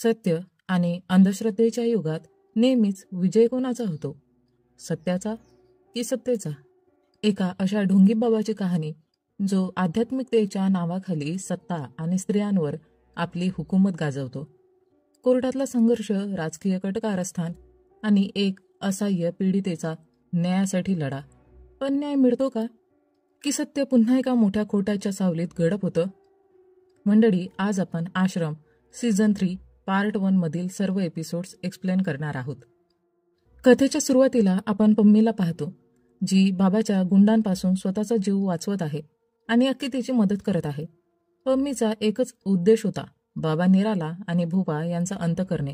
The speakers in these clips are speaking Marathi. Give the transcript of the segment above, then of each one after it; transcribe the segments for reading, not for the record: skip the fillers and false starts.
सत्य आणि अंधश्रद्धेच्या युगात नेहमीच विजय कोणाचा होतो, सत्याचा की सत्तेचा? एका अशा ढोंगी बाबाची कहाणी जो आध्यात्मिकतेच्या नावाखाली सत्ता आणि स्त्रियांवर आपली हुकूमत गाजवतो. कोर्टातला संघर्ष, राजकीय कटकारस्थान आणि एक असहाय्य पीडितेचा न्यायासाठी लढा. पण न्याय मिळतो का? की सत्य पुन्हा एका मोठ्या खोट्याच्या सावलीत गडप होतं? मंडळी, आज आपण आश्रम सीझन 3 पार्ट 1 मधील सर्व एपिसोड्स एक्सप्लेन करणार आहोत. कथेच्या सुरुवातीला आपण पम्मीला पाहतो, जी बाबाच्या गुंडांपासून स्वतःचा जीव वाचवत आहे आणि अख्खी तिची मदत करत आहे. पम्मीचा एकच उद्देश होता, बाबा निराला आणि भोपा यांचा अंत करणे.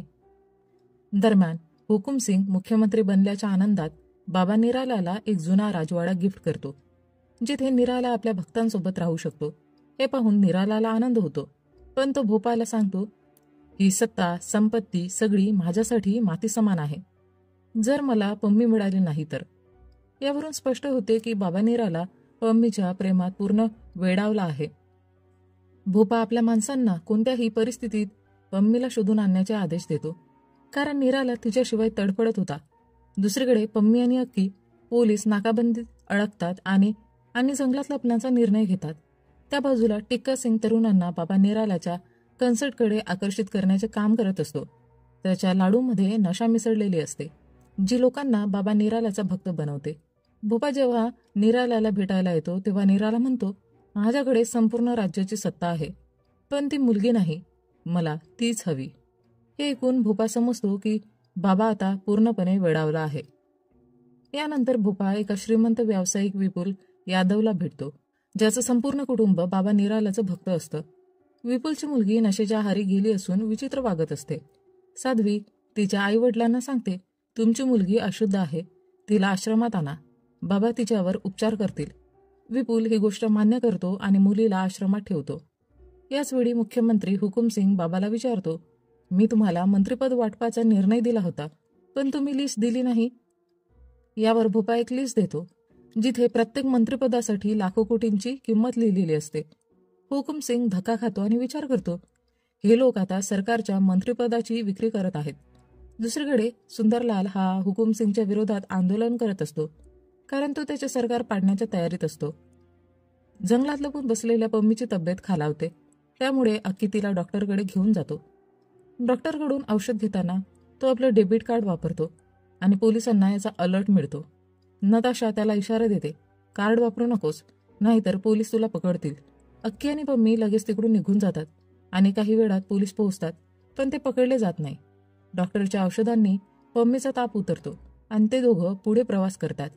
दरम्यान हुकुमसिंग मुख्यमंत्री बनल्याच्या आनंदात बाबा निरालाला एक जुना राजवाडा गिफ्ट करतो, जिथे निराला आपल्या भक्तांसोबत राहू शकतो. हे पाहून निरालाला आनंद होतो, पण तो भोपाला सांगतो, ही सत्ता संपत्ती सगळी माझ्यासाठी माती समान आहे, जर मला पम्मी मिळाली नाही तर. यावरून स्पष्ट होते की बाबा निराला पम्मीच्या प्रेमात पूर्ण वेडावला आहे. भोपा आपल्या माणसांना कोणत्याही परिस्थितीत पम्मीला शोधून आणण्याचे आदेश देतो, कारण निराला तिच्याशिवाय तडफडत होता. दुसरीकडे पम्मी आणि अक्की पोलीस नाकाबंदीत अडकतात आणि जंगलात लपण्याचा निर्णय घेतात. त्या बाजूला टिक्का सिंग तरुणांना बाबा निरालाच्या कन्सर्टकडे आकर्षित करण्याचे काम करत असतो. त्याच्या लाडूमध्ये नशा मिसळलेली असते, जी लोकांना बाबा निरालाचा भक्त बनवते. भोपा जेव्हा निरालाला भेटायला येतो तेव्हा निराला म्हणतो, माझ्याकडे संपूर्ण राज्याची सत्ता आहे, पण ती मुलगी नाही, मला तीच हवी. हे ऐकून भोपा समजतो की बाबा आता पूर्णपणे वेडावला आहे. यानंतर भोपा एका श्रीमंत व्यावसायिक विपुल यादवला भेटतो, ज्याचं संपूर्ण कुटुंब बाबा निरालाचं भक्त असतं. विपुलची मुलगी नशेच्या आहारी गेली असून विचित्र वागत असते. साध्वी तिच्या आई वडिलांना सांगते, तुमची मुलगी अशुद्ध आहे, तिला आश्रमात आणा, बाबा तिच्यावर उपचार करतील. विपुल ही गोष्ट मान्य करतो आणि मुलीला आश्रमात ठेवतो. याचवेळी मुख्यमंत्री हुकुमसिंग बाबाला विचारतो, मी तुम्हाला मंत्रिपद वाटपाचा निर्णय दिला होता, पण तुम्ही लिस्ट दिली नाही. यावर भोपा एक लिस्ट देतो, जिथे प्रत्येक मंत्रिपदासाठी लाखो कोटींची किंमत लिहिलेली असते. हुकुमसिंग धक्का खातो आणि विचार करतो, हे लोक आता सरकारच्या मंत्रिपदाची विक्री करत आहेत. दुसरीकडे सुंदरलाल हा हुकुमसिंगच्या विरोधात आंदोलन करत असतो, कारण तो त्याचे सरकार पाडण्याच्या तयारीत असतो. जंगलात लपून बसलेल्या पम्मीची तब्येत खालावते, त्यामुळे अक्की तिला डॉक्टरकडे घेऊन जातो. डॉक्टरकडून औषध घेताना तो आपलं डेबिट कार्ड वापरतो आणि पोलिसांना याचा अलर्ट मिळतो. नताशा त्याला इशारा देते, कार्ड वापरू नकोस, नाहीतर पोलीस तुला पकडतील. अक्की आणि पम्मी लगेच तिकडून निघून जातात आणि काही वेळात पोलीस पोहोचतात, पण ते पकडले जात नाही. डॉक्टरच्या औषधांनी पम्मीचा ताप उतरतो आणि ते दोघं पुढे प्रवास करतात.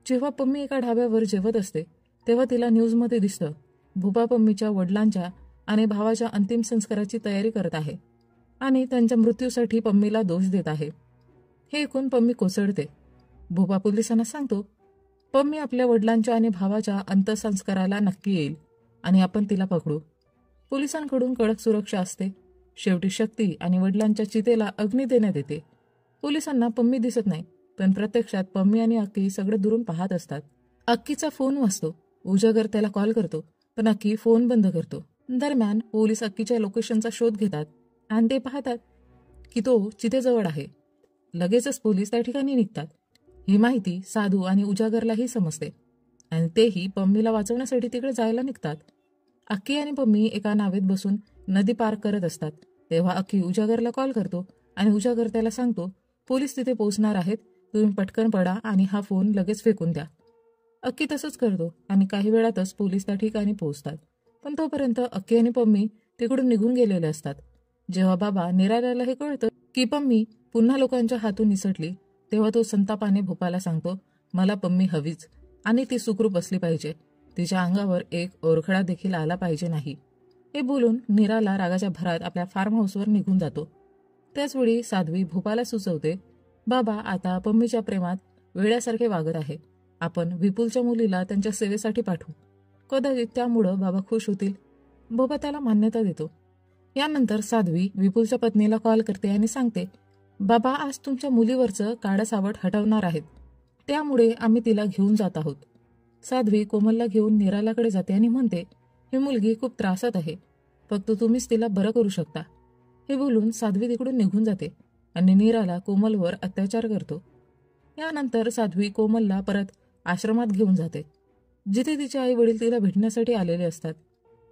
जेव्हा पम्मी एका ढाब्यावर जेवत असते तेव्हा तिला न्यूजमध्ये दिसतं, भोपा पम्मीच्या वडिलांच्या आणि भावाच्या अंतिम संस्काराची तयारी करत आहे आणि त्यांच्या मृत्यूसाठी पम्मीला दोष देत आहे. हे ऐकून पम्मी कोसळते. भोपा पोलिसांना सांगतो, पम्मी आपल्या वडिलांच्या आणि भावाच्या अंत्यसंस्काराला नक्की येईल आणि आपण तिला पकडू. पोलिसांकडून कडक सुरक्षा असते. शेवटी शक्ती आणि वडिलांच्या चितेला अग्नी देण्यात येते. पोलिसांना पम्मी दिसत नाही, पण प्रत्यक्षात पम्मी आणि अक्की सगळे दुरून पाहत असतात. अक्कीचा फोन वाजतो. उजागर त्याला कॉल करतो, पण अक्की फोन बंद करतो. दरम्यान पोलीस अक्कीच्या लोकेशनचा शोध घेतात आणि ते पाहतात की तो चितेजवळ आहे. लगेचच पोलीस त्या ठिकाणी निघतात. ही माहिती साधू आणि उजागरलाही समजते आणि तेही पम्मीला वाचवण्यासाठी तिकडे जायला निघतात. अक्की आणि पम्मी एका नावेत बसून नदी पार करत असतात. तेव्हा अक्की उजागरला कॉल करतो आणि उजागर त्याला सांगतो, पोलीस तिथे पोहोचणार आहेत, तुम्ही पटकन पडा आणि हा फोन लगेच फेकून द्या. अक्की तसंच करतो आणि काही वेळातच पोलीस त्या ठिकाणी पोहोचतात. पण तोपर्यंत अक्की आणि पम्मी तिकडून निघून गेलेले असतात. जेव्हा बाबा निराल्याला हे कळतं की पम्मी पुन्हा लोकांच्या हातून निसटली, तेव्हा तो संतापाने भोपाला सांगतो, मला पम्मी हवीच आणि ती सुखरूप असली पाहिजे, तिच्या अंगावर एक ओरखडा देखील आला पाहिजे नाही. हे बोलून निराला रागाच्या भरात आपल्या फार्म हाऊसवर निघून जातो. त्याचवेळी साध्वी भोपाला सुचवते, बाबा आता पम्मीच्या प्रेमात वेड्यासारखे वागत आहे, आपण विपुलच्या मुलीला त्यांच्या सेवेसाठी पाठवू, कदाचित त्यामुळं बाबा खुश होतील. भोपा त्याला मान्यता देतो. यानंतर साध्वी विपुलच्या पत्नीला कॉल करते आणि सांगते, बाबा आज तुमच्या मुलीवरचं काळं सावट हटवणार आहेत, त्यामुळे आम्ही तिला घेऊन जात आहोत. साध्वी कोमलला घेऊन निरालाकडे जाते आणि म्हणते, ही मुलगी खूप त्रासात आहे, फक्त तुम्हीच तिला बरं करू शकता. हे बोलून साध्वी तिकडून निघून जाते आणि नीराला कोमलवर अत्याचार करतो. यानंतर साध्वी कोमलला परत आश्रमात घेऊन जाते, जिथे तिचे आई वडील तिला भेटण्यासाठी आलेले असतात.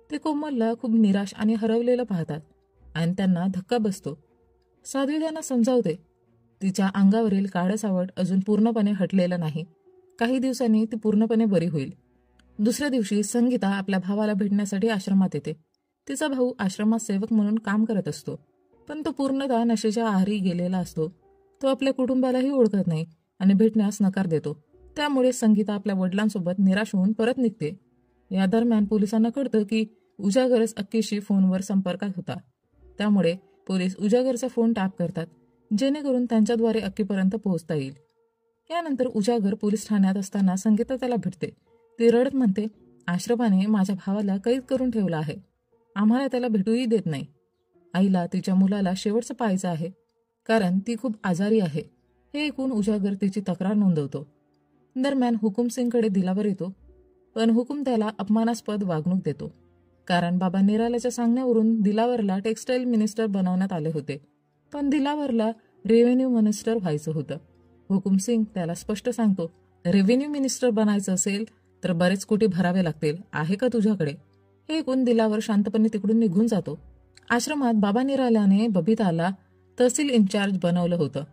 ते कोमलला खूप निराश आणि हरवलेलं पाहतात आणि त्यांना धक्का बसतो. साध्वी त्यांना समजावते. तिच्या अंगावरील काळसावट अजून पूर्णपणे हटलेलं नाही. काही दिवसांनी ती पूर्णपणे बरी होईल. दुसऱ्या दिवशी संगीता आपल्या भावाला भेटण्यासाठी आश्रमात येते. तिचा भाऊ आश्रमात सेवक म्हणून काम करत असतो, पण तो पूर्णतः नशेच्या आहारी गेलेला असतो. तो आपल्या कुटुंबालाही ओळखत नाही आणि भेटण्यास नकार देतो. त्यामुळे संगीता आपल्या वडिलांसोबत निराश होऊन परत निघते. या दरम्यान पोलिसांना कळतं की उजागरच अक्कीशी फोनवर संपर्कात होता. त्यामुळे पोलीस उजागरचा फोन टॅप करतात, जेणेकरून त्यांच्याद्वारे अक्कीपर्यंत पोहोचता येईल. यानंतर उजागर पोलीस ठाण्यात असताना संगीता त्याला भेटते. ती रडत म्हणते, आश्रमाने माझ्या भावाला कैद करून ठेवला आहे. आम्हाला त्याला भेटूही देत नाही. आईला तिच्या मुलाला शेवटचं पाहायचं आहे, कारण ती खूप आजारी आहे. हे ऐकून उजागर तिची तक्रार नोंदवतो. दरम्यान हुकुमसिंगकडे दिलावर येतो, पण हुकुम त्याला अपमानास्पद वागणूक देतो, कारण बाबा निरालाच्या सांगण्यावरून दिलावरला टेक्सटाईल मिनिस्टर बनवण्यात आले होते, पण दिलावरला रेव्हेन्यू मिनिस्टर व्हायचं होतं. हुकुमसिंग त्याला स्पष्ट सांगतो, रेव्हेन्यू मिनिस्टर बनायचं असेल तर बरेच कोटी भरावे लागतील, आहे का तुझ्याकडे? हे ऐकून दिलावर शांतपणे तिकडून निघून जातो. आश्रमात बाबा निरालाने बबिताला तहसील इन्चार्ज बनवलं होतं.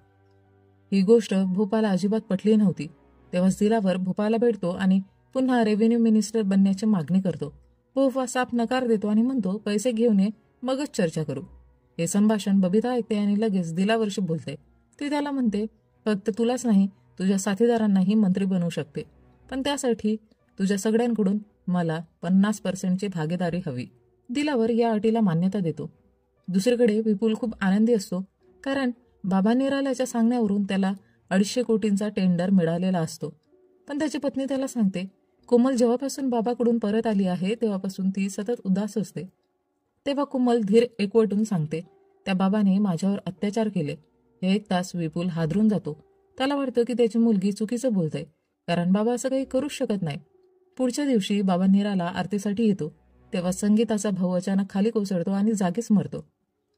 ही गोष्ट भोपाला अजिबात पटली नव्हती. तेव्हाच दिलावर भोपाला भेटतो आणि पुन्हा रेव्हेन्यू मिनिस्टर बनण्याची मागणी करतो. भोपा साफ नकार देतो आणि म्हणतो, पैसे घेऊन ये, मगच चर्चा करू. हे संभाषण बबिता ऐकते आणि लगेच दिलावरशी बोलते. ती त्याला म्हणते, फक्त तुलाच नाही, तुझ्या साथीदारांनाही मंत्री बनवू शकते, पण त्यासाठी तुझ्या सगळ्यांकडून मला 50% भागीदारी हवी. दिलावर या अटीला मान्यता देतो. दुसरीकडे विपुल खूप आनंदी असतो, कारण बाबा निरालाच्या सांगण्यावरून त्याला 250 कोटींचा टेंडर मिळालेला असतो. पण त्याची पत्नी त्याला सांगते, कोमल जेव्हापासून बाबाकडून परत आली आहे तेव्हापासून ती सतत उदास असते. तेव्हा कोमल धीर एकवटून सांगते, त्या बाबाने माझ्यावर अत्याचार केले. हे ऐकताच विपुल हादरून जातो. त्याला वाटतं की त्याची मुलगी चुकीचं बोलते, कारण बाबा असं काही करूच शकत नाही. पुढच्या दिवशी बाबा निराला आरतीसाठी येतो. तेव्हा संगीताचा भाऊ अचानक खाली कोसळतो आणि जागीच मरतो.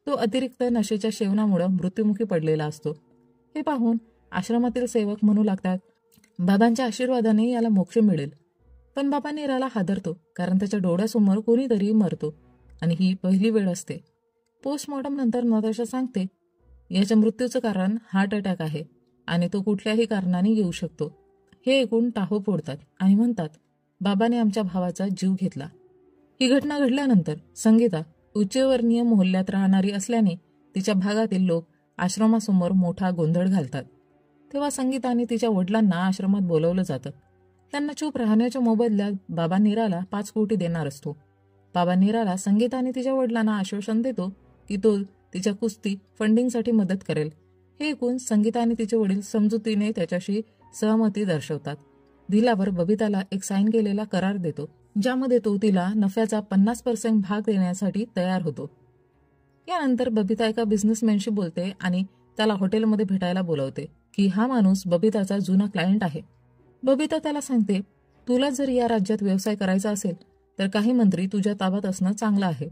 तो अतिरिक्त नशेच्या सेवनामुळे मृत्युमुखी पडलेला असतो. हे पाहून आश्रमातील सेवक म्हणू लागतात, बाबांच्या आशीर्वादाने याला मोक्ष मिळेल. पण बाबा निराला हादरतो, कारण त्याच्या डोळ्यासमोर कोणीतरी मरतो आणि ही पहिली वेळ असते. पोस्टमॉर्टम नंतर नताशा सांगते, याच्या मृत्यूचं कारण हार्ट अटॅक आहे आणि तो कुठल्याही कारणाने येऊ शकतो. हे ऐकून टाहो फोडतात आणि म्हणतात, बाबाने आमच्या भावाचा जीव घेतला. ही घटना घडल्यानंतर संगीता उच्चवर्णीय मोहल्ल्यात राहणारी असल्याने तिच्या भागातील लोक आश्रमासमोर मोठा गोंधळ घालतात. तेव्हा संगीताने तिच्या वडिलांना आश्रमात बोलवलं जातं. त्यांना चूप राहण्याच्या मोबदल्यात बाबा निराला 5 कोटी देणार असतो. बाबा निराला संगीताने तिच्या वडिलांना आश्वासन देतो की तो तिच्या कुस्ती फंडिंगसाठी मदत करेल. हे ऐकून संगीता आणि तिचे वडील समजुतीने त्याच्याशी सहमती दर्शवतात. दिलावर बबिताला एक साईन केलेला करार देतो, ज्यामध्ये तो तिला नफ्याचा 50% भाग देण्यासाठी तयार होतो. यानंतर बबिता एका बिझनेसमॅनशी बोलते आणि त्याला हॉटेलमध्ये भेटायला बोलवते की हा माणूस बबिताचा जुना क्लायंट आहे. बबिता त्याला सांगते, तुला जर या राज्यात व्यवसाय करायचा असेल तर काही मंत्री तुझ्या ताब्यात असणं चांगलं आहे.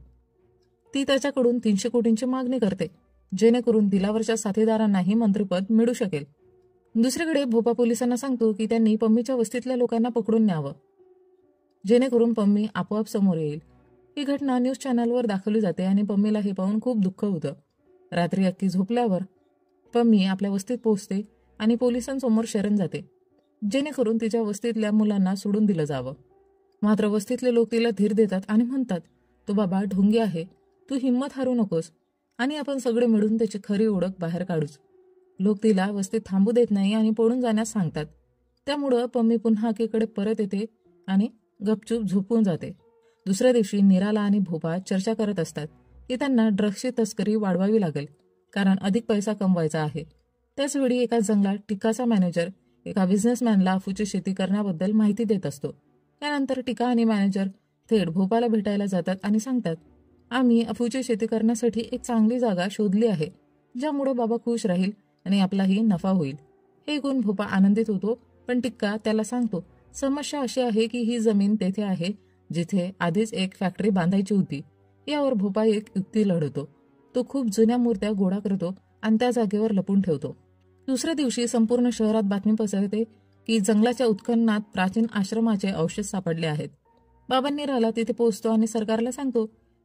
ती त्याच्याकडून 300 कोटींची मागणी करते, जेणेकरून दिलावरच्या साथीदारांनाही मंत्रिपद मिळू शकेल. दुसरीकडे भोपा पोलिसांना सांगतो की त्यांनी पम्मीच्या वस्तीतल्या लोकांना पकडून न्यावं, जेणेकरून पम्मी आपोआप समोर येईल. ही घटना न्यूज चॅनलवर दाखवली जाते आणि पम्मीला हे पाहून खूप दुःख होतं. रात्री अक्की झोपल्यावर पम्मी आपल्या वस्तीत पोहोचते आणि पोलिसांसमोर शरण जाते, जेणेकरून तिच्या वस्तीतल्या मुलांना सोडून दिलं जावं. मात्र वस्तीतले लोक तिला धीर देतात आणि म्हणतात, तो बाबा ढोंगी आहे, तू हिंमत हारू नकोस आणि आपण सगळे मिळून त्याची खरी ओळख बाहेर काढूच. लोक तिला वस्तीत थांबू देत नाही आणि पळून जाण्यास सांगतात. त्यामुळं पम्मी पुन्हा अक्कीकडे परत येते आणि गपचूप झोपून जाते. दुसऱ्या दिवशी निराला आणि भोपा चर्चा करत असतात की त्यांना ड्रग्सची तस्करी वाढवावी लागेल, कारण अधिक पैसा कमवायचा आहे. त्याचवेळी एका जंगलात टिकाचा मॅनेजर एका बिझनेसमॅनला अफूची शेती करण्याबद्दल माहिती देत असतो. त्यानंतर टिका आणि मॅनेजर थेट भोपाला भेटायला जातात आणि सांगतात, आम्ही अफूची शेती करण्यासाठी एक चांगली जागा शोधली आहे, ज्यामुळे बाबा खुश राहील आणि आपलाही नफा होईल. हे ऐकून भोपा आनंदित होतो, पण टिक्का त्याला सांगतो, समस्या अशी आहे की ही जमीन तेथे आहे जिथे आधीच एक फॅक्टरी बांधायची होती. यावर भोपा एक युक्ती लढवतो. तो खूप जुन्या मूर्त्या गोळा करतो आणि त्या जागेवर लपून ठेवतो. दुसऱ्या दिवशी संपूर्ण शहरात बातमी पसरते की जंगलाच्या उत्खननात प्राचीन आश्रमाचे अवशेष सापडले आहेत. बाबा निराला तिथे पोहोचतो आणि सरकारला सांगतो,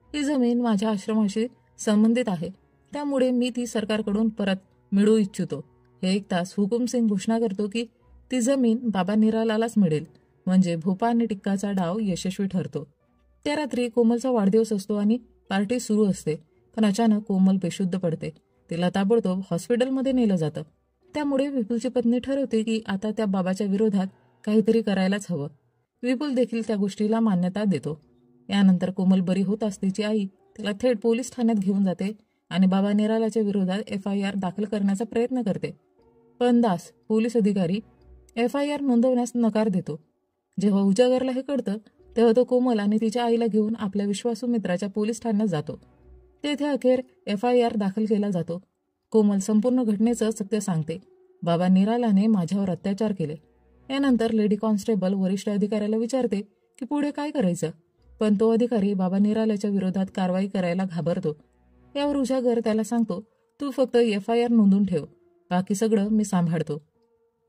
ही जमीन माझ्या आश्रमाशी संबंधित आहे, त्यामुळे मी ती सरकारकडून परत मिळवू इच्छितो. हे ऐकताच हुकुमसिंग घोषणा करतो की ती जमीन बाबा निरालालाच मिळेल. म्हणजे भोपा आणि टिक्काचा डाव यशस्वी ठरतो. त्या रात्री कोमलचा वाढदिवस असतो आणि पार्टी सुरू असते. पण अचानक कोमल बेशुद्ध पडते. तिला ताबडतोब हॉस्पिटलमध्ये नेलं जातं. त्यामुळे विपुलची पत्नी ठरवते की आता त्या बाबाच्या विरोधात काहीतरी करायलाच हवं. विपुल देखील त्या गोष्टीला मान्यता देतो. यानंतर कोमल बरी होताच तिची आई तिला थेट पोलीस ठाण्यात घेऊन जाते आणि बाबा निरालाच्या विरोधात FIR दाखल करण्याचा प्रयत्न करते. पण दास पोलीस अधिकारी FIR नोंदवण्यास नकार देतो. जेव्हा उजागरला हे कळतं तेव्हा तो कोमल आणि तिच्या आईला घेऊन आपल्या विश्वासू मित्राच्या पोलीस ठाण्यात जातो. तेथे अखेर FIR दाखल केला जातो. कोमल संपूर्ण घटनेचं सत्य सांगते. बाबा निरालाने माझ्यावर अत्याचार केले. यानंतर लेडी कॉन्स्टेबल वरिष्ठ अधिकाऱ्याला विचारते की पुढे काय करायचं. पण तो अधिकारी बाबा निरालाच्या विरोधात कारवाई करायला घाबरतो. यावर उजागर त्याला सांगतो, तू फक्त FIR नोंदून ठेव, बाकी सगळं मी सांभाळतो.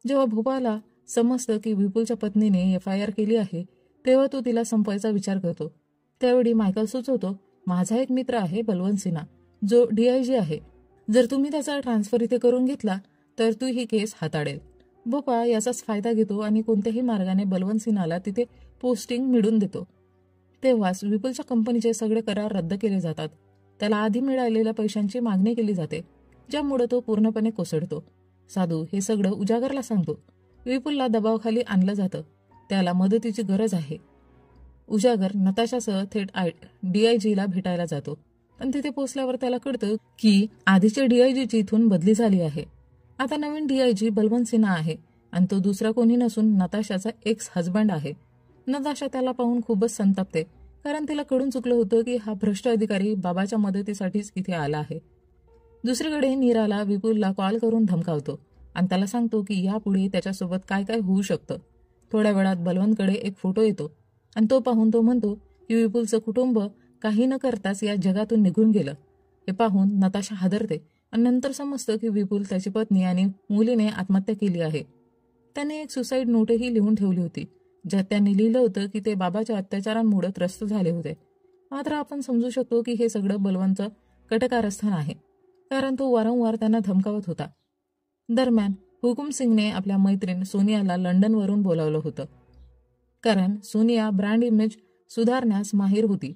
जेव्हा भोपाला समजतं की विपुलच्या पत्नीने FIR केली आहे तेव्हा तो तिला संपवायचा विचार करतो. त्यावेळी मायकल सुचवतो, माझा एक मित्र आहे बलवंत सिन्हा, जो DIG आहे. जर तुम्ही त्याचा ट्रान्सफर इथे करून घेतला तर तू ही केस हाताळेल. भोपा याचाच फायदा घेतो आणि कोणत्याही मार्गाने बलवंत सिन्हाला तिथे पोस्टिंग मिळवून देतो. तेव्हाच विपुलच्या कंपनीचे सगळे करार रद्द केले जातात. त्याला आधी मिळालेल्या पैशांची मागणी केली जाते, ज्यामुळे तो पूर्णपणे कोसळतो. साधू हे सगळं उजागरला सांगतो. विपुलला दबावाखाली आणलं जातं. त्याला मदतीची गरज आहे. उजागर नताशासह थेट DIGला भेटायला जातो. पण तिथे पोहोचल्यावर त्याला कळतं की आधीच्या DIGची इथून बदली झाली आहे. आता नवीन DIG बलवंत सिन्हा आहे आणि तो दुसरा कोणी नसून नताशाचा एक्स हजबंड आहे. नताशा त्याला पाहून खूपच संतापते, कारण तिला कळून चुकलं होतं की हा भ्रष्ट अधिकारी बाबाच्या मदतीसाठीच इथे आला आहे. दुसरीकडे नीराला विपुलला कॉल करून धमकावतो आणि त्याला सांगतो की यापुढे त्याच्यासोबत काय काय होऊ शकतं. थोड्या वेळात बलवंतकडे एक फोटो येतो आणि तो पाहून तो म्हणतो की विपुलचं कुटुंब काही न करताच या जगातून निघून गेलं. हे पाहून नताशा हादरते आणि नंतर समजतं की विपुल त्याची पत्नी आणि मुलीने आत्महत्या केली आहे. त्याने एक सुसाईड नोटही लिहून ठेवली होती, ज्यात त्यांनी लिहिलं होतं की ते बाबाच्या अत्याचारांमुळे त्रस्त झाले होते. मात्र आपण समजू शकतो की हे सगळं बलवंतचं कटकारस्थान आहे, कारण तो वारंवार त्यांना धमकावत होता. दरम्यान हुकुमसिंगने आपल्या मैत्रीण सोनियाला लंडनवरून बोलावलं होतं, कारण सोनिया ब्रँड इमेज सुधारण्यास माहीर होती.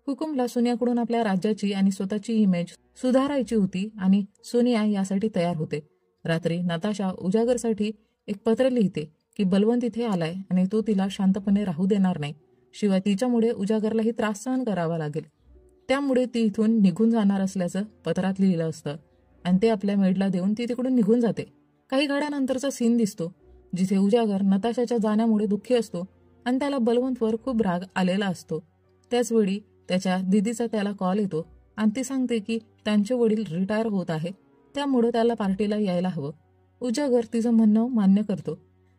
हुकुमला सोनियाकडून आपल्या राज्याची आणि स्वतःची इमेज सुधारायची होती आणि सोनिया यासाठी तयार होते. रात्री नताशा उजागरसाठी एक पत्र लिहिते की बलवंत इथे आलाय आणि तो तिला शांतपणे राहू देणार नाही. शिवाय तिच्यामुळे उजागरलाही त्रास सहन करावा लागेल. त्यामुळे ती इथून निघून जाणार असल्याचं पत्रात लिहिलं असतं आणि ते आपल्या मेडला देऊन ती तिकडून निघून जाते. काही घड्यानंतरचा सीन दिसतो, जिथे उजागर नताशाच्या जाण्यामुळे दुःखी असतो आणि त्याला बलवंतवर खूप राग आलेला असतो. त्याचवेळी त्याच्या दिदीचा त्याला कॉल येतो आणि ती सांगते की त्यांचे वडील रिटायर होत आहे, त्यामुळे त्याला पार्टीला यायला हवं. उजागर तिचं म्हणणं मान्य करतो.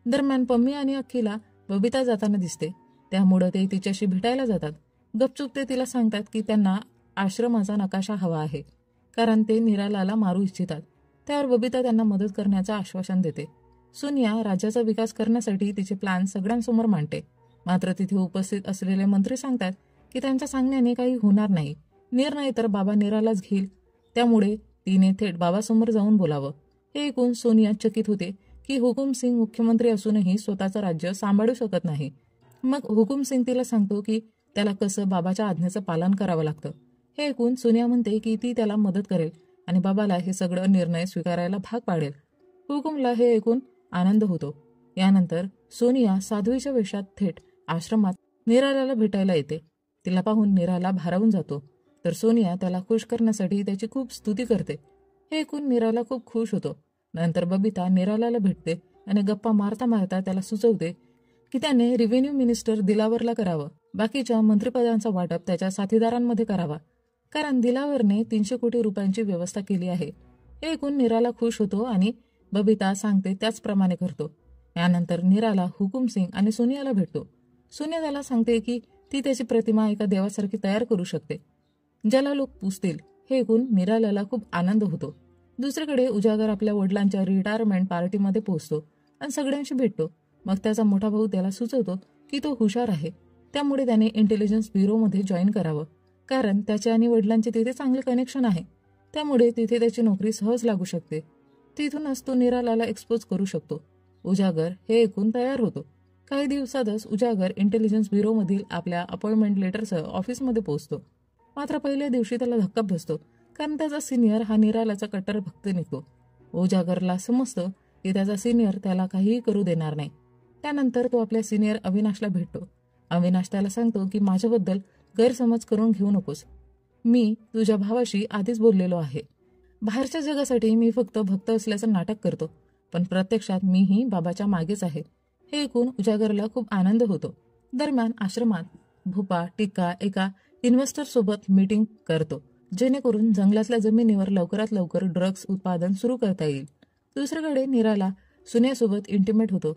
दरम्यान पम्मी आणि अख्खीला बबिता जाताना दिसते, त्यामुळे ते तिच्याशी भेटायला जातात. गपचूप ते तिला सांगतात की त्यांना आश्रमाचा नकाशा हवा आहे, कारण ते निरालाला मारू इच्छितात. त्यावर बबिता त्यांना मदत करण्याचं आश्वासन देते. सोनिया राज्याचा विकास करण्यासाठी तिचे प्लॅन सगळ्यांसमोर मांडते. मात्र तिथे उपस्थित असलेले मंत्री सांगतात की त्यांच्या सांगण्याने काही होणार नाही, निर्णय तर बाबा निरालाच घेईल, त्यामुळे तिने थेट बाबासमोर जाऊन बोलावं. हे ऐकून सोनिया चकित होते की हुकुमसिंग मुख्यमंत्री असूनही स्वतःचं राज्य सांभाळू शकत नाही. मग हुकुमसिंग तिला सांगतो की त्याला कसं बाबाच्या आज्ञेचं पालन करावं लागतं. हे ऐकून सोनिया म्हणते की ती त्याला मदत करेल आणि बाबाला हे सगळं निर्णय स्वीकारायला भाग पाडेल. हुकुमला हे ऐकून आनंद होतो. यानंतर सोनिया साध्वीच्या वेशात थेट आश्रमात निरालाला भेटायला येते. तिला पाहून निराला भारावून जातो, तर सोनिया त्याला खुश करण्यासाठी त्याची खूप स्तुती करते. हे ऐकून निराला खूप खुश होतो. नंतर बबिता निरालाला भेटते आणि गप्पा मारता मारता त्याला सुचवते की त्याने रेव्हेन्यू मिनिस्टर दिलावरला करावं, बाकीच्या मंत्रिपदांचा वाटप त्याच्या साथीदारांमध्ये करावा, कारण दिलावरने 300 कोटी रुपयांची व्यवस्था केली आहे. हे ऐकून निराला खुश होतो आणि बबिता सांगते त्याचप्रमाणे करतो. यानंतर निराला हुकुमसिंग आणि सोनियाला भेटतो. सोनिया त्याला सांगते की ती त्याची प्रतिमा एका देवासारखी तयार करू शकते, ज्याला लोक पुजतील. हे ऐकून निरालाला खूप आनंद होतो. दुसरीकडे उजागर आपल्या वडिलांच्या रिटायरमेंट पार्टीमध्ये पोहोचतो आणि सगळ्यांशी भेटतो. मग त्याचा मोठा भाऊ त्याला सुचवतो की तो हुशार आहे, त्यामुळे त्याने इंटेलिजन्स ब्युरोमध्ये जॉईन करावं, कारण त्याचे आणि वडिलांचे तिथे चांगले कनेक्शन आहे. त्यामुळे तिथे त्याची नोकरी सहज लागू शकते. तिथूनच तो निरालाला एक्सपोज करू शकतो. उजागर हे ऐकून तयार होतो. काही दिवसातच उजागर इंटेलिजन्स ब्युरोमधील आपल्या अपॉइंटमेंट लेटरसह ऑफिसमध्ये पोहोचतो. मात्र पहिल्या दिवशी त्याला धक्का बसतो, कारण त्याचा सिनियर हा निरालाचा कट्टर भक्त निघतो. उजागरला समजतं की त्याचा सिनियर त्याला काहीही करू देणार नाही. त्यानंतर तो आपल्या सिनियर अविनाशला भेटतो. अविनाश त्याला सांगतो की माझ्याबद्दल गैरसमज करून घेऊ नकोस. मी तुझ्या भावाशी आधीच बोललेलो आहे. बाहेरच्या जगासाठी मी फक्त भक्त असल्याचं नाटक करतो, पण प्रत्यक्षात मीही बाबाच्या मागेच आहे. हे ऐकून उजागरला खूप आनंद होतो. दरम्यान आश्रमात भूपा टिक्का एका इन्व्हेस्टर सोबत मीटिंग करतो, जेणेकरून जंगलातल्या जमिनीवर लवकरात लवकर ड्रग्ज उत्पादन सुरू करता येईल. दुसरीकडे निराला सोनियासोबत इंटिमेट होतो,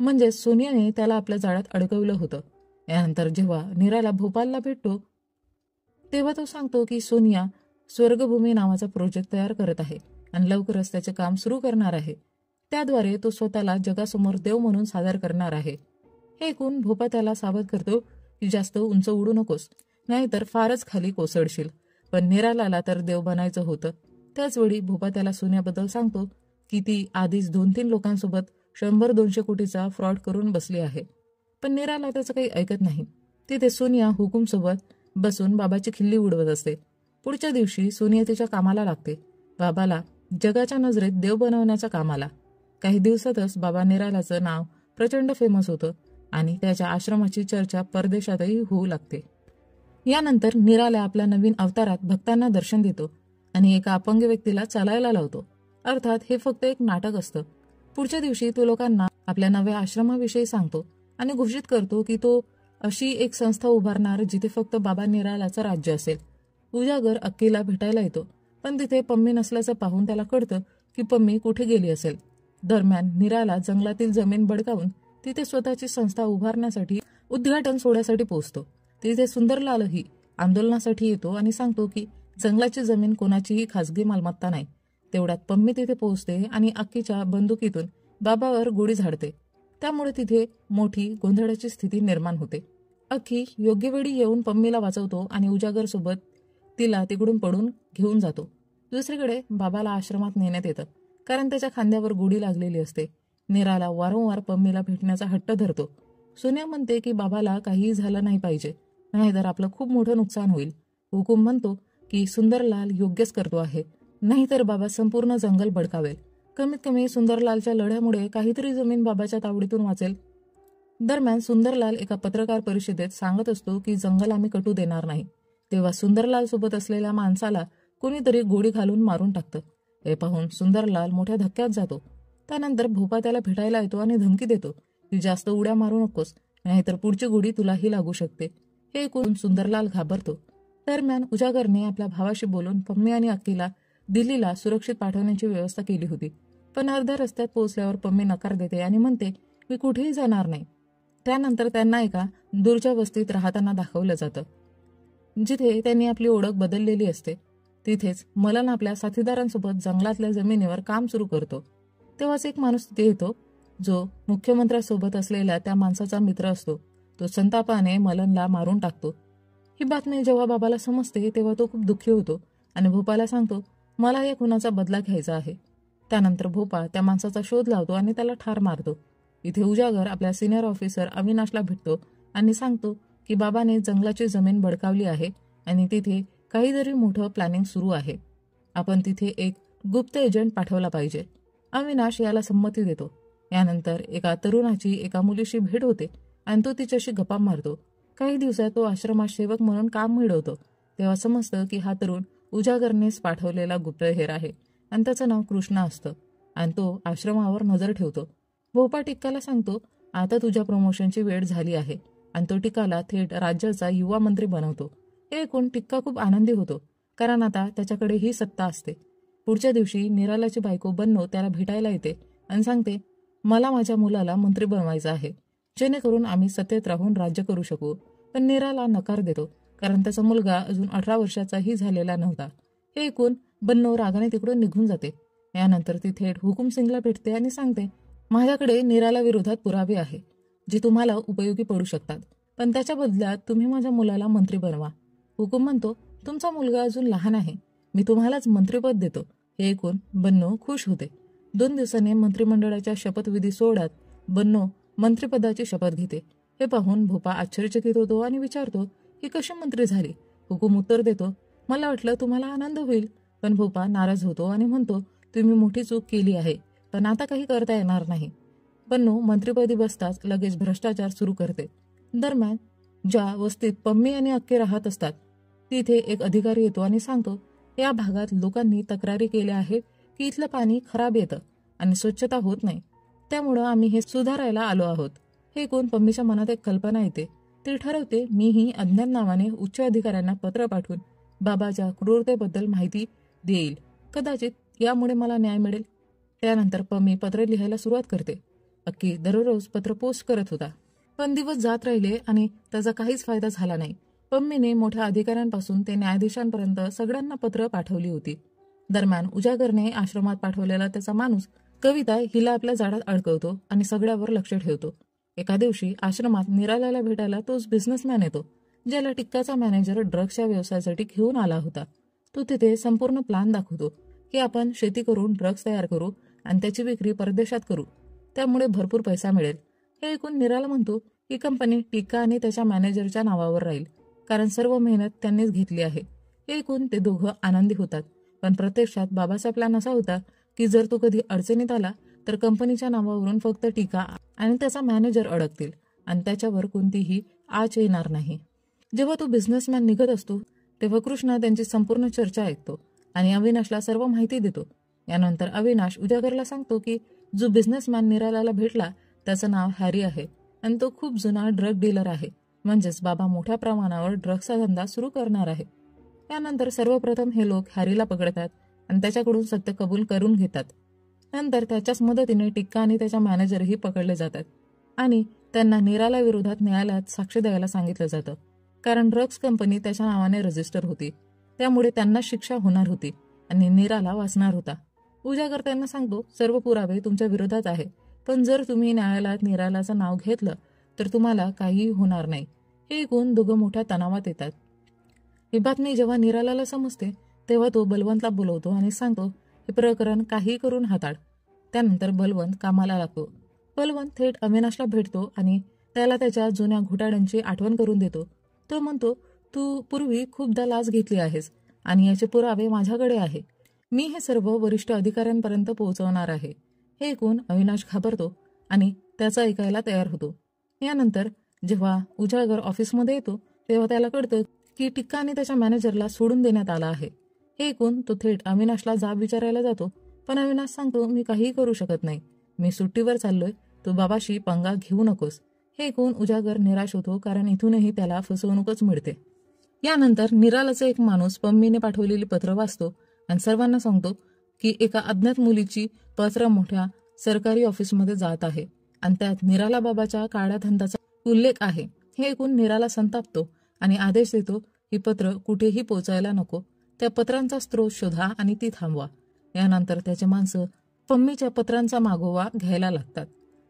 म्हणजे सोनियाने त्याला आपल्या जाळ्यात अडकवलं होतं. यानंतर जेव्हा निराला भोपालला भेटतो तेव्हा तो सांगतो की सोनिया स्वर्गभूमी नावाचा प्रोजेक्ट तयार करत आहे आणि लवकरच त्याचे काम सुरू करणार आहे. त्याद्वारे तो स्वतःला जगासमोर देव म्हणून सादर करणार आहे. हे ऐकून भोपा त्याला सावध करतो की जास्त उंच उडू नकोस, नाहीतर फारच खाली कोसळशील. पण निरालाला तर देव बनायचं होतं. त्याचवेळी भोपा त्याला सोनियाबद्दल सांगतो की ती आधीच 2-3 लोकांसोबत 100-200 कोटीचा फ्रॉड करून बसली आहे. पण निराला त्याचं काही ऐकत नाही. तिथे सोनिया हुकुमसोबत बसून बाबाची खिल्ली उडवत असते. पुढच्या दिवशी सोनिया तिच्या कामाला लागते, बाबाला जगाच्या नजरेत देव बनवण्याच्या कामाला. काही दिवसातच बाबा निरालाचं नाव प्रचंड फेमस होतं आणि त्याच्या आश्रमाची चर्चा परदेशातही होऊ लागते. यानंतर निराला आपल्या नवीन अवतारात भक्तांना दर्शन देतो आणि एका अपंग व्यक्तीला चालायला लावतो. अर्थात हे फक्त एक नाटक असतं. पुढच्या दिवशी तो लोकांना आपल्या नव्या आश्रमाविषयी सांगतो आणि घोषित करतो की तो अशी एक संस्था उभारणार जिथे फक्त बाबा निरालाचं राज्य असेल. उजागर अक्कीला भेटायला येतो, पण तिथे पम्मी नसल्याचं पाहून त्याला कळतं की पम्मी कुठे गेली असेल. दरम्यान निराला जंगलातील जमीन बळकावून तिथे स्वतःची संस्था उभारण्यासाठी उद्घाटन सोहळ्यासाठी पोहोचतो. तिथे सुंदरलालही आंदोलनासाठी येतो आणि सांगतो की जंगलाची जमीन कोणाचीही खासगी मालमत्ता नाही. तेवढ्यात पम्मी तिथे पोहोचते आणि अक्कीच्या बंदुकीतून बाबावर गोळी झाडते. त्यामुळे तिथे मोठी गोंधळाची स्थिती निर्माण होते. अक्की योग्य वेळी येऊन पम्मीला वाचवतो आणि उजागर सोबत तिला तिकडून पडून घेऊन जातो. दुसरीकडे बाबाला आश्रमात नेण्यात येतं, कारण त्याच्या खांद्यावर गोळी लागलेली असते. निराला वारंवार पम्मीला भेटण्याचा हट्ट धरतो. सोनिया म्हणते की बाबाला काहीही झालं नाही पाहिजे, नाहीतर आपलं खूप मोठं नुकसान होईल. हुकूम म्हणतो की सुंदरलाल योग्यच करतो आहे, नाहीतर बाबा संपूर्ण जंगल बळकावेल. कमीत कमी सुंदरलालच्या लढ्यामुळे काहीतरी जमीन बाबाच्या तावडीतून वाचेल. दरम्यान सुंदरलाल एका पत्रकार परिषदेत सांगत असतो की जंगल आम्ही कटू देणार नाही. तेव्हा सुंदरलाल सोबत असलेल्या माणसाला कोणीतरी गोळी घालून मारून टाकतं. हे पाहून सुंदरलाल मोठ्या धक्क्यात जातो. त्यानंतर भोपा त्याला भेटायला येतो आणि धमकी देतो की जास्त उड्या मारू नकोस, नाहीतर पुढची गोळी तुलाही लागू शकते. हे ऐकून सुंदरलाल घाबरतो. दरम्यान उजागरने आपल्या भावाशी बोलून पम्मी आणि अक्कीला दिल्लीला सुरक्षित पाठवण्याची व्यवस्था केली होती. पण अर्ध्या रस्त्यात पोहोचल्यावर पम्मी नकार देते आणि म्हणते मी कुठेही जाणार नाही. त्यानंतर त्यांना एका दूरच्या वस्तीत राहताना दाखवलं जातं, जिथे त्यांनी आपली ओळख बदललेली असते. तिथेच मलन आपल्या साथीदारांसोबत जंगलातल्या जमिनीवर काम सुरू करतो. तेव्हाच एक माणूस तिथे येतो, जो मुख्यमंत्र्यासोबत असलेल्या त्या माणसाचा मित्र असतो. तो संतापाने मलनला मारून टाकतो. ही बातमी जेव्हा बाबाला समजते तेव्हा तो खूप दुःखी होतो आणि भोपाला सांगतो मला या खुनाचा बदला घ्यायचा आहे. त्यानंतर भोपा त्या माणसाचा शोध लावतो आणि त्याला ठार मारतो. इथे उजागर आपल्या सिनियर ऑफिसर अविनाशला भेटतो आणि सांगतो की बाबाने जंगलाची जमीन बळकावली आहे आणि तिथे काहीतरी मोठं प्लॅनिंग सुरू आहे. आपण तिथे एक गुप्त एजंट पाठवला पाहिजे. अविनाश याला संमती देतो. यानंतर एका तरुणाची एका मुलीशी भेट होते आणि तो तिच्याशी गप्पा मारतो. काही दिवसात तो आश्रमात सेवक म्हणून काम मिळवतो. तेव्हा समजतं की हा तरुण उजागरनेच पाठवलेला गुप्तहेर आहे आणि त्याचं नाव कृष्णा असतं आणि तो आश्रमावर नजर ठेवतो. भोपा टिक्काला सांगतो आता तुझ्या प्रमोशनची वेळ झाली आहे आणि तो टिक्काला थेट राज्याचा युवा मंत्री बनवतो. हे ऐकून टिक्का खूप आनंदी होतो, कारण आता त्याच्याकडे ही सत्ता असते. पुढच्या दिवशी निरालाची बायको बन्नो त्याला भेटायला येते आणि सांगते मला माझ्या मुलाला मंत्री बनवायचं आहे, जेणेकरून आम्ही सत्तेत राहून राज्य करू शकू. पण निराला नकार देतो, कारण त्याचा मुलगा अजून 18 वर्षाचाही झालेला नव्हता. हे ऐकून बन्नो रागाने तिकडून निघून जाते. यानंतर ती थेट हुकुमसिंगला भेटते आणि सांगते, माझ्याकडे निराला विरोधात पुरावे आहे जे तुम्हाला उपयोगी पडू शकतात, पण त्याच्या बदल्यात तुम्ही माझ्या मुलाला मंत्री बनवा. हुकुम म्हणतो, तुमचा मुलगा अजून लहान आहे, मी तुम्हालाच मंत्रिपद देतो. हे ऐकून बन्नो खुश होते. 2 दिवसांनी मंत्रिमंडळाच्या शपथविधी सोहळ्यात बन्नो मंत्रिपदाची शपथ घेते. हे पाहून भोपा आश्चर्यचकित होतो आणि विचारतो, ही कशी मंत्री झाली? हुकुम उत्तर देतो, मला वाटलं तुम्हाला आनंद होईल. पण भोपा नाराज होतो आणि म्हणतो, तुम्ही मोठी चूक केली आहे, पण आता काही करता येणार नाही. बन्नो मंत्रिपदी बसताच लगेच भ्रष्टाचार सुरू करते. दरम्यान ज्या वस्तीत पम्मी आणि अक्के राहत असतात तिथे एक अधिकारी येतो आणि सांगतो, या भागात लोकांनी तक्रारी केल्या आहेत की इथलं पाणी खराब येतं आणि स्वच्छता होत नाही, त्यामुळं आम्ही हे सुधारायला आलो आहोत. हे ऐकून पम्मीच्या मनात एक कल्पना येते. ती ठरवते, मीही अज्ञात नावाने उच्च अधिकाऱ्यांना पत्र पाठवून बाबाच्या क्रूरतेबद्दल माहिती देईल, कदाचित यामुळे मला न्याय मिळेल. त्यानंतर पम्मी पत्र लिहायला सुरुवात करते. अक्की दररोज पत्र पोस्ट करत होता, पण दिवस जात राहिले आणि त्याचा काहीच फायदा झाला नाही. पम्मीने मोठ्या अधिकाऱ्यांपासून ते न्यायाधीशांपर्यंत सगळ्यांना पत्र पाठवली होती. दरम्यान उजागरने आश्रमात पाठवलेला त्याचा माणूस कविता हिला आपल्या जाळ्यात अडकवतो आणि सगळ्यावर लक्ष ठेवतो. एका दिवशी आश्रमात निरालाला भेटायला तोच बिझनेसमॅन येतो, ज्याला टिक्काचा मॅनेजर ड्रग्सच्या व्यवसायासाठी घेऊन आला होता. तो तिथे संपूर्ण प्लॅन दाखवतो की आपण शेती करून ड्रग्स तयार करू आणि त्याची विक्री परदेशात करू, त्यामुळे भरपूर पैसा मिळेल. हे ऐकून निराला म्हणतो ही कंपनी टिक्का आणि त्याच्या मॅनेजरच्या नावावर राहील, कारण सर्व मेहनत त्यांनीच घेतली आहे. हे ऐकून ते दोघं आनंदी होतात. पण प्रत्यक्षात बाबाचा प्लॅन असा होता की जर तो कधी अडचणीत आला तर कंपनीच्या नावावरून फक्त टिक्का आणि त्याचा मॅनेजर अडकतील आणि त्याच्यावर कोणतीही आच येणार नाही. जेव्हा तो बिझनेसमॅन निघत असतो तेव्हा कृष्णा त्यांची संपूर्ण चर्चा ऐकतो आणि अविनाशला सर्व माहिती देतो. यानंतर अविनाश उजागरला सांगतो की जो बिझनेसमॅन निरालाला भेटला त्याचं नाव हॅरी आहे आणि तो खूप जुना ड्रग डीलर आहे, म्हणजेच बाबा मोठ्या प्रमाणावर ड्रग्सचा धंदा सुरू करणार आहे. यानंतर सर्वप्रथम हे लोक हॅरीला पकडतात आणि त्याच्याकडून सत्य कबूल करून घेतात. नंतर त्याच्याच मदतीने टिक्का आणि त्याच्या मॅनेजरही पकडले जातात आणि त्यांना निराला विरोधात न्यायालयात साक्ष द्यायला सांगितलं जातं, कारण ड्रग्स कंपनी त्याच्या नावाने रजिस्टर होती, त्यामुळे त्यांना शिक्षा होणार होती आणि निराला वाचणार होता. उजागर त्यांना सांगतो, सर्व पुरावे तुमच्या विरोधात आहे, पण जर तुम्ही न्यायालयात निरालाचं नाव घेतलं तर तुम्हाला काहीही होणार नाही. हे ऐकून दोघं मोठ्या तणावात येतात. ही बातमी जेव्हा निरालाला समजते तेव्हा तो बलवंतला बोलवतो आणि सांगतो, हे प्रकरण काही करून हाताळ. त्यानंतर बलवंत कामाला लागतो. बलवंत थेट अविनाशला भेटतो आणि त्याला त्याच्या जुन्या घोटाळ्यांची आठवण करून देतो. तो म्हणतो, तू पूर्वी खूपदा लाच घेतली आहेस आणि याचे पुरावे माझ्याकडे आहे. मी हे सर्व वरिष्ठ अधिकाऱ्यांपर्यंत पोहोचवणार आहे. हे ऐकून अविनाश घाबरतो आणि त्याचं ऐकायला तयार होतो. यानंतर जेव्हा उजागर ऑफिसमध्ये येतो तेव्हा त्याला कळतं की टिक्का आणि त्याच्या मॅनेजरला सोडून देण्यात आला आहे. हे ऐकून तो थेट अविनाशला जाब विचारायला जातो, पण अविनाश सांगतो, मी काहीही करू शकत नाही, मी सुट्टीवर चाललोय, तू बाबाशी पंगा घेऊ नकोस. हे ऐकून उजागर निराश होतो, कारण इथूनही त्याला फसवणूकच मिळते. यानंतर निरालाचा एक माणूस पम्मीने पाठवलेली पत्र वाचतो आणि सर्वांना सांगतो की एका अज्ञात मुलीची पत्र मोठ्या सरकारी ऑफिसमध्ये जात आहे आणि त्यात निराला बाबाच्या काळ्या धंद्याचा उल्लेख आहे. हे ऐकून निराला संतापतो आणि आदेश देतो ही पत्र कुठेही पोचायला नको, त्या पत्रांचा स्रोत शोधा आणि ती थांबवा. यानंतर त्याचे माणसं पम्मीच्या पत्रांचा मागोवा घ्यायला लागतात.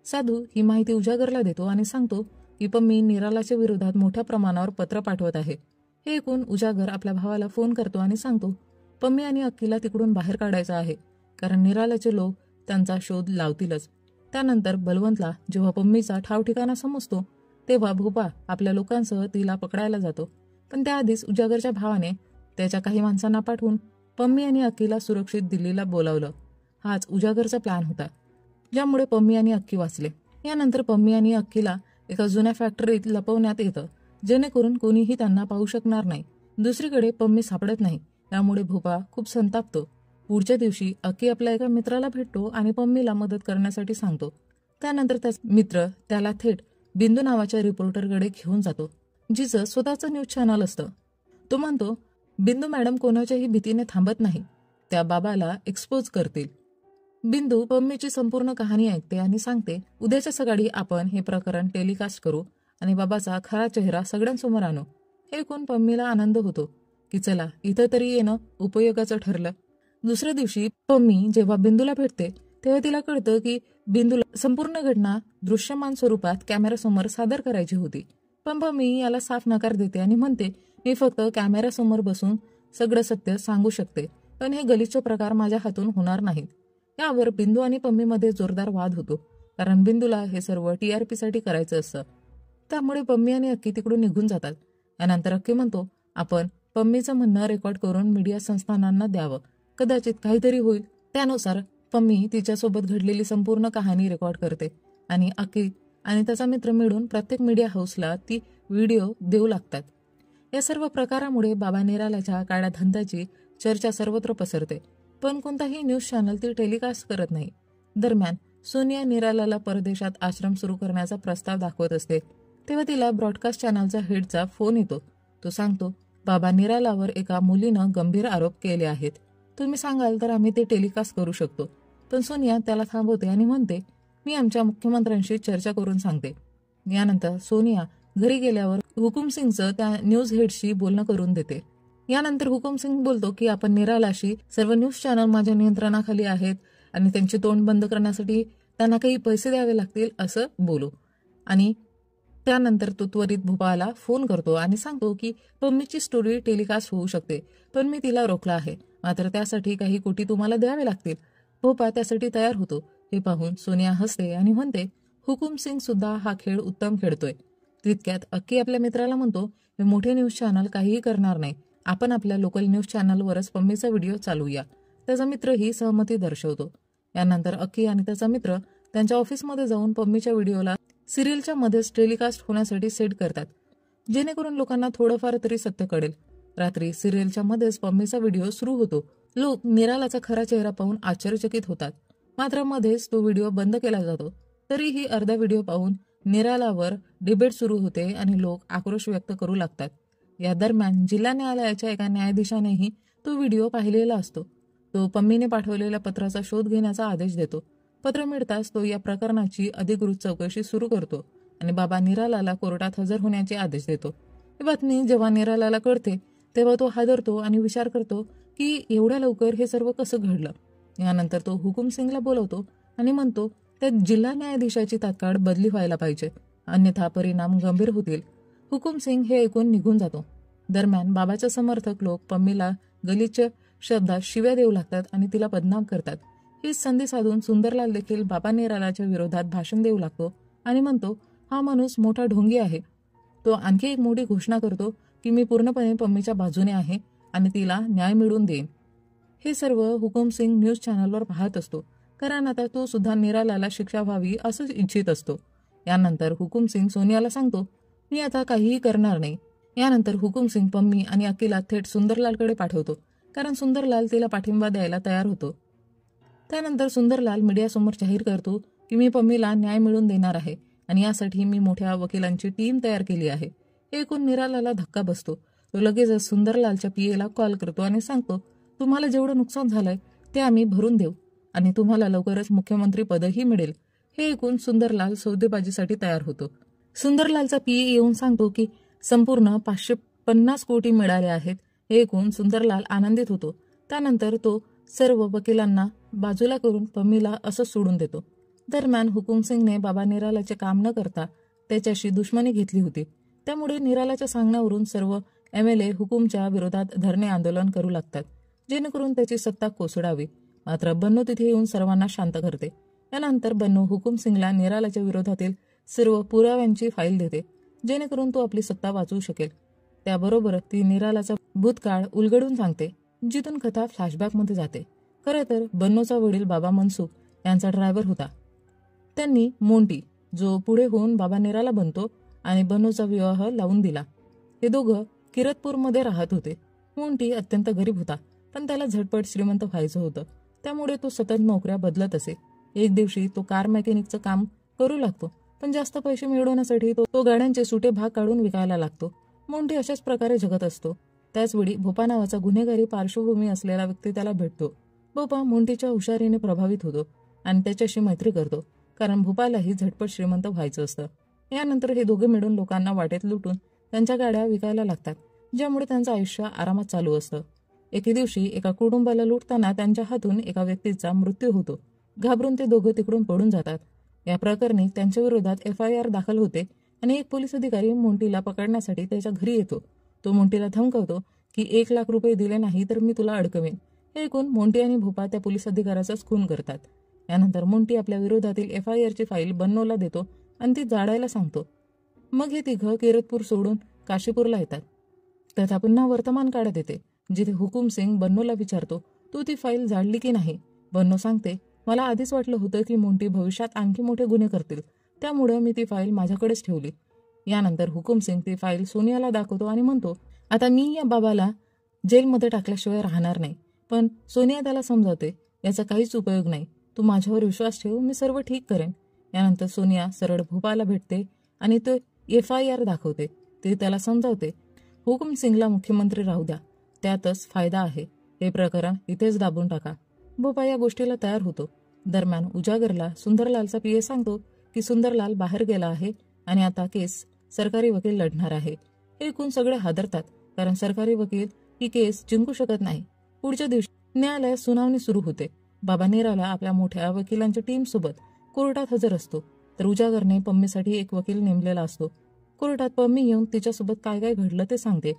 साधू ही माहिती उजागरला देतो आणि सांगतो की पम्मी निरालाच्या विरोधात मोठ्या प्रमाणावर पत्र पाठवत आहे. हे ऐकून उजागर आपल्या भावाला फोन करतो आणि सांगतो, पम्मी आणि अक्कीला तिकडून बाहेर काढायचं आहे, कारण निरालाचे लोक त्यांचा शोध लावतीलच. त्यानंतर बलवंतला जेव्हा पम्मीचा ठाव ठिकाणा समजतो तेव्हा भोपा आपल्या लोकांसह तिला पकडायला जातो, पण त्याआधीच उजागरच्या भावाने त्याच्या काही माणसांना पाठवून पम्मी आणि अक्कीला सुरक्षित दिल्लीला बोलावलं. हाच उजागरचा प्लॅन होता, ज्यामुळे पम्मी आणि अक्की वाचले. यानंतर पम्मी आणि अक्कीला एका जुन्या फॅक्टरीत लपवण्यात येतं, जेणेकरून कोणीही त्यांना पाहू शकणार नाही. दुसरीकडे पम्मी सापडत नाही, त्यामुळे भोपा खूप संतापतो. पुढच्या दिवशी अक्की आपल्या एका मित्राला भेटतो आणि पम्मीला मदत करण्यासाठी सांगतो. त्यानंतर त्याचा मित्र त्याला थेट बिंदू नावाच्या रिपोर्टरकडे घेऊन जातो, जिचं स्वतःचं न्यूज चॅनल असतं. तो म्हणतो, बिंदू मॅडम कोणाच्याही भीतीने थांबत नाही, त्या बाबाला एक्सपोज करतील. बिंदू पम्मीची संपूर्ण कहाणी ऐकते आणि सांगते, उद्याच्या सकाळी आपण हे प्रकरण टेलिकास्ट करू आणि बाबाचा खरा चेहरा सगळ्यांसमोर आणू. हे ऐकून पम्मीला आनंद होतो. की चला इथं तरी येणं उपयोगाचं ठरलं. दुसऱ्या दिवशी पम्मी जेव्हा बिंदूला भेटते तेव्हा तिला कळतं की बिंदूला संपूर्ण घटना दृश्यमान स्वरूपात कॅमेऱ्यासमोर सादर करायची होती. पण पम्मी याला साफ नकार देते आणि म्हणते, मी फक्त कॅमेऱ्यासमोर बसून सगळं सत्य सांगू शकते, पण हे गलिच्छ प्रकार माझ्या हातून होणार नाहीत. यावर बिंदू आणि पम्मीमध्ये जोरदार वाद होतो, कारण बिंदूला हे सर्व TRP साठी करायचं असतं. त्यामुळे पम्मी आणि अक्की तिकडून निघून जातात. यानंतर अक्की म्हणतो, आपण पम्मीचं म्हणणं रेकॉर्ड करून मीडिया संस्थानांना द्यावं, कदाचित काहीतरी होईल. त्यानुसार पम्मी तिच्यासोबत घडलेली संपूर्ण कहाणी रेकॉर्ड करते आणि अक्की आणि त्याचा मित्र मिळून प्रत्येक मीडिया हाऊसला ती व्हिडिओ देऊ लागतात. या सर्व प्रकारामुळे बाबा निरालाच्या काळ्या धंद्याची चर्चा सर्वत्र पसरते, पण कोणताही न्यूज चॅनल ती टेलिकास्ट करत नाही. दरम्यान सोनिया निरालाला परदेशात आश्रम सुरू करण्याचा प्रस्ताव दाखवत असते तेव्हा तिला ब्रॉडकास्ट चॅनलचा हेडचा फोन येतो. तो सांगतो, बाबा निरालावर एका मुलीनं गंभीर आरोप केले आहेत, तुम्ही सांगाल तर आम्ही ते टेलिकास्ट करू शकतो. पण सोनिया त्याला थांबवते आणि म्हणते, मी आमच्या मुख्यमंत्र्यांशी चर्चा करून सांगते. यानंतर सोनिया घरी गेल्यावर हुकुमसिंगचं त्या न्यूज हेडशी बोलणं करून देते. यानंतर हुकुमसिंग बोलतो की आपण निरालाशी सर्व न्यूज चॅनल माझ्या नियंत्रणाखाली आहेत आणि त्यांचे तोंड बंद करण्यासाठी त्यांना काही पैसे द्यावे लागतील असं बोलू. आणि त्यानंतर तो त्वरित भोपाळला फोन करतो आणि सांगतो की पम्मीची स्टोरी टेलिकास्ट होऊ शकते, पण मी तिला रोखलं आहे, मात्र त्यासाठी काही कोटी तुम्हाला द्यावे लागतील. भोपा त्यासाठी तयार होतो. हे पाहून सोनिया हसते आणि म्हणते, हुकुमसिंग सुद्धा हा खेळ उत्तम खेळतोय. तितक्यात अक्की आपल्या मित्राला म्हणतो, हे मोठे न्यूज चॅनल काहीही करणार नाही, आपण आपल्या लोकल न्यूज चॅनलवरच पम्मीचा व्हिडिओ चालवूया. त्याचा मित्रही सहमती दर्शवतो. यानंतर अक्की आणि त्याचा मित्र त्यांच्या ऑफिसमध्ये जाऊन पम्मीच्या व्हिडिओला सिरियलच्या मध्येच टेलिकास्ट होण्यासाठी सेट करतात, जेणेकरून लोकांना थोडंफार तरी सत्य कळेल. रात्री सिरियलच्या मध्येच पम्मीचा व्हिडिओ सुरू होतो. लोक निरालाचा खरा चेहरा पाहून आश्चर्यचकित होतात, मात्र मध्येच तो व्हिडिओ बंद केला जातो. तरीही अर्धा व्हिडिओ पाहून निरालावर डिबेट सुरू होते आणि लोक आक्रोश व्यक्त करू लागतात. या दरम्यान जिल्हा न्यायालयाच्या एका न्यायाधीशानेही तो व्हिडिओ पाहिलेला असतो. तो पम्मीने पाठवलेल्या पत्राचा शोध घेण्याचा आदेश देतो. पत्र मिळताच तो या प्रकरणाची अधिकृत चौकशी सुरू करतो आणि बाबा निरालाला कोर्टात हजर होण्याचे आदेश देतो. ही बातमी जेव्हा निरालाला कळते तेव्हा तो हादरतो आणि विचार करतो की एवढ्या लवकर हे सर्व कसं घडलं. यानंतर तो हुकुमसिंगला बोलवतो आणि म्हणतो, त्या जिल्हा न्यायाधीशाची तात्काळ बदली व्हायला पाहिजे, अन्यथा परिणाम गंभीर होतील. हुकुमसिंग हे ऐकून निघून जातो. दरम्यान बाबाचे समर्थक लोक पम्मीला गलिच्छ शब्दात शिव्या देऊ लागतात आणि तिला बदनाम करतात. ही संधी साधून सुंदरलाल देखील बाबा निरालाच्या विरोधात भाषण देऊ लागतो आणि म्हणतो, हा माणूस मोठा ढोंगी आहे. तो आणखी एक मोठी घोषणा करतो की मी पूर्णपणे पम्मीच्या बाजूने आहे आणि तिला न्याय मिळवून देईन. हे सर्व हुकुमसिंग न्यूज चॅनलवर पाहत असतो, कारण आता तो सुद्धा निरालाला शिक्षा व्हावी असं इच्छित असतो. यानंतर हुकुमसिंग सोनियाला सांगतो, मी आता काहीही करणार नाही. यानंतर हुकुमसिंग पम्मी आणि अक्कीला थेट सुंदरलालकडे पाठवतो, कारण सुंदरलाल तिला पाठिंबा द्यायला तयार होतो. त्यानंतर सुंदरलाल मीडियासमोर जाहीर करतो की मी पम्मीला न्याय मिळवून देणार आहे आणि यासाठी मी मोठ्या वकिलांची टीम तयार केली आहे. हे ऐकून निरालाला धक्का बसतो. तो लगेचच सुंदरलालच्या PA ला कॉल करतो आणि सांगतो, तुम्हाला जेवढं नुकसान झालंय ते आम्ही भरून देऊ आणि तुम्हाला लवकरच मुख्यमंत्री पदही मिळेल. हे ऐकून सुंदरलाल सौदेबाजीसाठी तयार होतो. सुंदरलालचा PA येऊन सांगतो की संपूर्ण 550 कोटी मिळाले आहेत. हे ऐकून सुंदरलाल आनंदित होतो. त्यानंतर तो सर्व वकिलांना बाजूला करून पम्मीला असं सोडून देतो. दरम्यान हुकुमसिंगने बाबा निरालाचे काम न करता त्याच्याशी दुश्मनी घेतली होती. त्यामुळे निरालाच्या सांगण्यावरून सर्व MLA हुकुमच्या विरोधात धरणे आंदोलन करू लागतात, जेणेकरून त्याची सत्ता कोसळावी. मात्र बन्नू तिथे येऊन सर्वांना शांत करते. यानंतर बन्नू हुकुमसिंगला निरालाच्या विरोधातील सर्व पुराव्यांची फाईल देते, जेणेकरून तो आपली सत्ता वाचवू शकेल. त्याबरोबर ती निरालाचा भूतकाळ उलगडून सांगते, जिथून कथा फ्लॅशबॅकमध्ये जाते. खरं तर बन्नूचा वडील बाबा मनसुख यांचा ड्रायव्हर होता. त्यांनी मोंटी, जो पुढे होऊन बाबा निराला बनतो, आणि बन्नूचा विवाह लावून दिला. हे दोघं किरतपूरमध्ये राहत होते. मोंटी अत्यंत गरीब होता, पण त्याला झटपट श्रीमंत व्हायचं होतं. त्यामुळे तो सतत नोकऱ्या बदलत असे. एक दिवशी तो कार मेकॅनिकचं काम करू लागतो, पण जास्त पैसे मिळवण्यासाठी तो गाड्यांचे सुटे भाग काढून विकायला लागतो. मोंटी अशाच प्रकारे जगत असतो. त्याचवेळी भोपा नावाचा गुन्हेगारी पार्श्वभूमी असलेला व्यक्ती त्याला भेटतो. भोपा मोंटीच्या हुशारीने प्रभावित होतो आणि त्याच्याशी मैत्री करतो, कारण भोपालाही झटपट श्रीमंत व्हायचं असतं. यानंतर हे दोघे मिळून लोकांना वाटेत लुटून त्यांच्या गाड्या विकायला लागतात. ज्यामुळे त्यांचं आयुष्य आरामात चालू असतं. एके दिवशी एका कुटुंबाला लुटताना त्यांच्या हातून एका व्यक्तीचा मृत्यू होतो. घाबरून ते दोघं तिकडून पळून जातात. या प्रकरणी त्यांच्या विरोधात FIR दाखल होते आणि एक पोलीस अधिकारी मोंटीला पकडण्यासाठी त्याच्या घरी येतो. तो मोंटीला धमकावतो की 1 लाख रुपये दिले नाही तर मी तुला अडकवेन. हे ऐकून मोंटी आणि भोपा त्या पोलीस अधिकाऱ्याचाच खून करतात. यानंतर मोंटी आपल्या विरोधातील FIRची फाईल बन्नोला देतो आणि ती जाडायला सांगतो. मग हे तिघं किरतपूर सोडून काशीपूरला येतात. तथा पुन्हा वर्तमान काळात येते, जिथे हुकुमसिंग बन्नोला विचारतो, तू ती फाईल जाळली की नाही? बन्नो सांगते, मला आधीच वाटलं होतं की मोंटी भविष्यात आणखी मोठे गुन्हे करतील, त्यामुळं मी ती फाईल माझ्याकडेच ठेवली. यानंतर हुकुमसिंग ती फाईल सोनियाला दाखवतो आणि म्हणतो, आता मी या बाबाला जेलमध्ये टाकल्याशिवाय राहणार नाही. पण सोनिया त्याला समजावते, याचा काहीच उपयोग नाही, तू माझ्यावर विश्वास ठेव, मी सर्व ठीक करेन. यानंतर सोनिया सरळ भोपाला भेटते आणि तो FIR दाखवते. ते त्याला समजावते, हुकुमसिंगला मुख्यमंत्री राहू द्या, त्यातच फायदा आहे. हे प्रकरण इथेच दाबून टाका. भोपा या गोष्टीला तयार होतो. दरम्यान उजागरला सुंदरलालचा PA सांगतो की सुंदरलाल बाहेर गेला आहे आणि आता केस सरकारी वकील लढणार आहे. हे ऐकून सगळे हादरतात, कारण सरकारी वकील ही केस जिंकू शकत नाही. पुढच्या दिवशी न्यायालयात सुनावणी सुरू होते. बाबा निराला आपल्या मोठ्या वकिलांच्या टीमसोबत कोर्टात हजर असतो, तर उजागरने पम्मीसाठी एक वकील नेमलेला असतो. कोर्टात पम्मी येऊन तिच्यासोबत काय काय घडलं ते सांगते.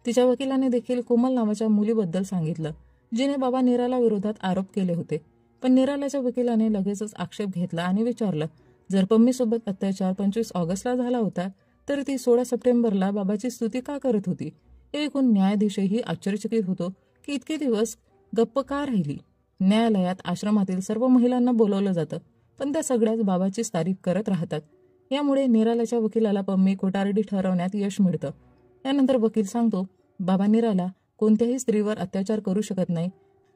तिच्या वकिलाने देखील कोमल नावाच्या मुलीबद्दल सांगितलं, जिने बाबा निराला विरोधात आरोप केले होते. पण निरालाच्या वकिलाने लगेचच आक्षेप घेतला आणि विचारलं, जर पम्मीसोबत अत्याचार 25 ऑगस्टला झाला होता तर ती 16 सप्टेंबरला बाबाची स्तुती का करत होती? हे ऐकून न्यायाधीशही आश्चर्यचकित होतो की इतके दिवस गप्प का राहिली. न्यायालयात आश्रमातील सर्व महिलांना बोलवलं जातं, पण त्या सगळ्याच बाबाचीच तारीफ करत राहतात. यामुळे निरालाच्या वकिलाला पम्मी खोटारडी ठरवण्यात यश मिळतं. यानंतर वकील सांगतो, बाबा निराला कोणत्याही स्त्रीवर अत्याचार करू शकत नाही,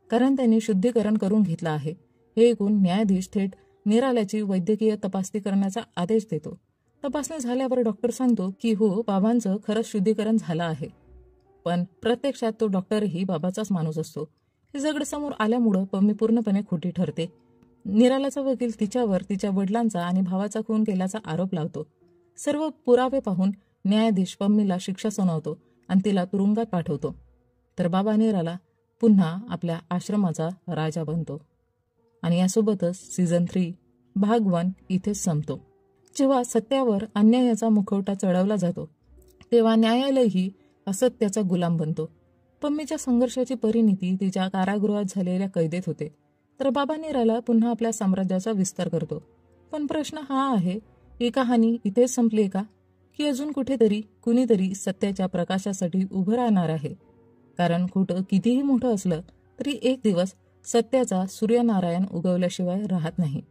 कारण त्यांनी शुद्धीकरण करून घेतलं आहे. हे ऐकून न्यायाधीश थेट निरालाची वैद्यकीय तपासणी करण्याचा आदेश देतो. तपासणी झाल्यावर डॉक्टर सांगतो की हो, बाबांचं खरंच शुद्धीकरण झालं आहे. पण प्रत्यक्षात तो डॉक्टरही बाबाचाच माणूस असतो. हे सगळं समोर आल्यामुळं पम्मी पूर्णपणे खोटी ठरते. निरालाचा वकील तिच्यावर तिच्या वडिलांचा आणि भावाचा खून केल्याचा आरोप लावतो. सर्व पुरावे पाहून न्यायाधीश पम्मीला शिक्षा सुनावतो आणि तिला तुरुंगात पाठवतो. तर बाबा निराला पुन्हा आपल्या आश्रमाचा राजा बनतो. आणि यासोबतच सीझन 3 भाग 1 इथेच संपतो. जेव्हा सत्यावर अन्यायाचा मुखवटा चढवला जातो, तेव्हा न्यायालयही असत्याचा गुलाम बनतो. पम्मीच्या संघर्षाची परिणिती तिच्या कारागृहात झालेल्या कैदेत होते, तर बाबा निराला पुन्हा आपल्या साम्राज्याचा विस्तार करतो. पण प्रश्न हा आहे, ही कहाणी इथेच संपली का, की अजून कुठेतरी कुणीतरी सत्याच्या प्रकाशासाठी उभं राहणार आहे? कारण खोटं कितीही मोठं असलं तरी एक दिवस सत्याचा सूर्यनारायण उगवल्याशिवाय राहत नाही.